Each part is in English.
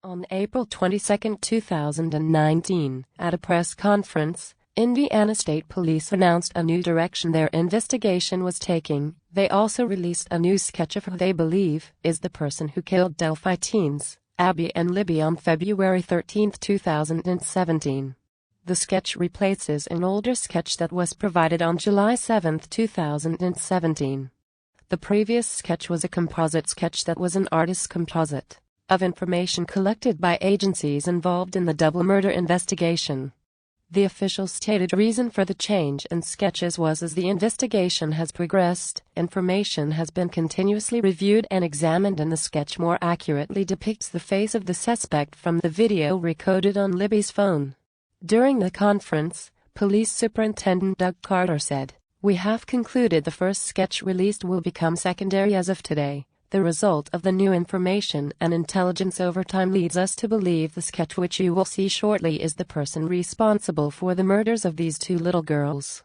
On April 22, 2019, at a press conference, Indiana State Police announced a new direction their investigation was taking. They also released a new sketch of who they believe is the person who killed Delphi teens, Abby and Libby, on February 13, 2017. The sketch replaces an older sketch that was provided on July 7, 2017. The previous sketch was a composite sketch that was an artist's composite of information collected by agencies involved in the double murder investigation. The official stated reason for the change in sketches was as the investigation has progressed, information has been continuously reviewed and examined, and the sketch more accurately depicts the face of the suspect from the video recorded on Libby's phone. During the conference, Police Superintendent Doug Carter said, "We have concluded the first sketch released will become secondary as of today. The result of the new information and intelligence over time leads us to believe the sketch which you will see shortly is the person responsible for the murders of these two little girls."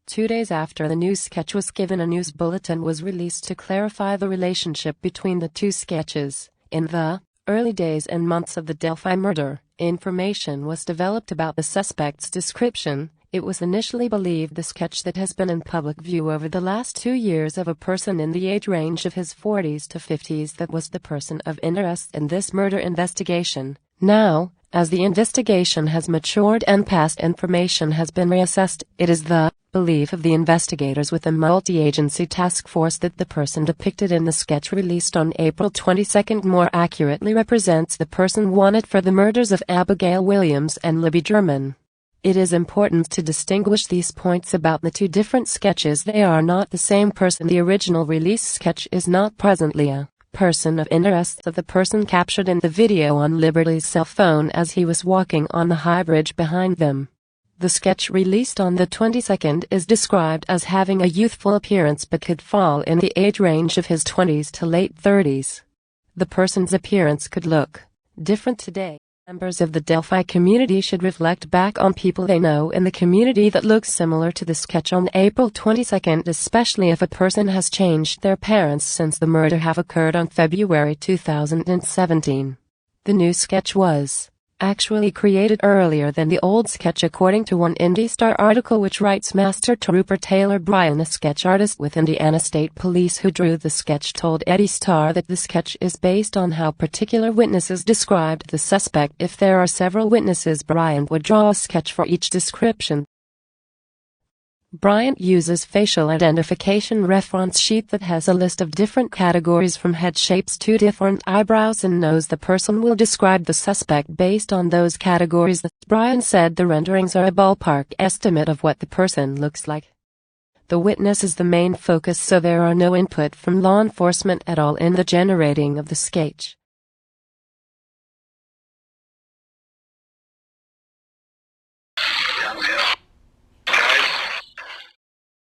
2 days after the new sketch was given, a news bulletin was released to clarify the relationship between the two sketches. In the early days and months of the Delphi murder, information was developed about the suspect's description. It was initially believed the sketch that has been in public view over the last 2 years of a person in the age range of his 40s to 50s that was the person of interest in this murder investigation. Now, as the investigation has matured and past information has been reassessed, it is the belief of the investigators with a multi-agency task force that the person depicted in the sketch released on April 22 more accurately represents the person wanted for the murders of Abigail Williams and Libby German. It is important to distinguish these points about the two different sketches. They are not the same person. The original release sketch is not presently a person of interest of the person captured in the video on Liberty's cell phone as he was walking on the high bridge behind them. The sketch released on the 22nd is described as having a youthful appearance but could fall in the age range of his 20s to late 30s. The person's appearance could look different today. Members of the Delphi community should reflect back on people they know in the community that looks similar to the sketch on April 22, especially if a person has changed their parents since the murder have occurred on February 2017. The new sketch was actually created earlier than the old sketch, according to one IndyStar article which writes Master Trooper Taylor Bryan, a sketch artist with Indiana State Police who drew the sketch, told Eddie Starr that the sketch is based on how particular witnesses described the suspect. If there are several witnesses, Bryan would draw a sketch for each description. Bryan uses facial identification reference sheet that has a list of different categories from head shapes to different eyebrows and knows the person will describe the suspect based on those categories. Bryan said the renderings are a ballpark estimate of what the person looks like. The witness is the main focus, so there are no input from law enforcement at all in the generating of the sketch.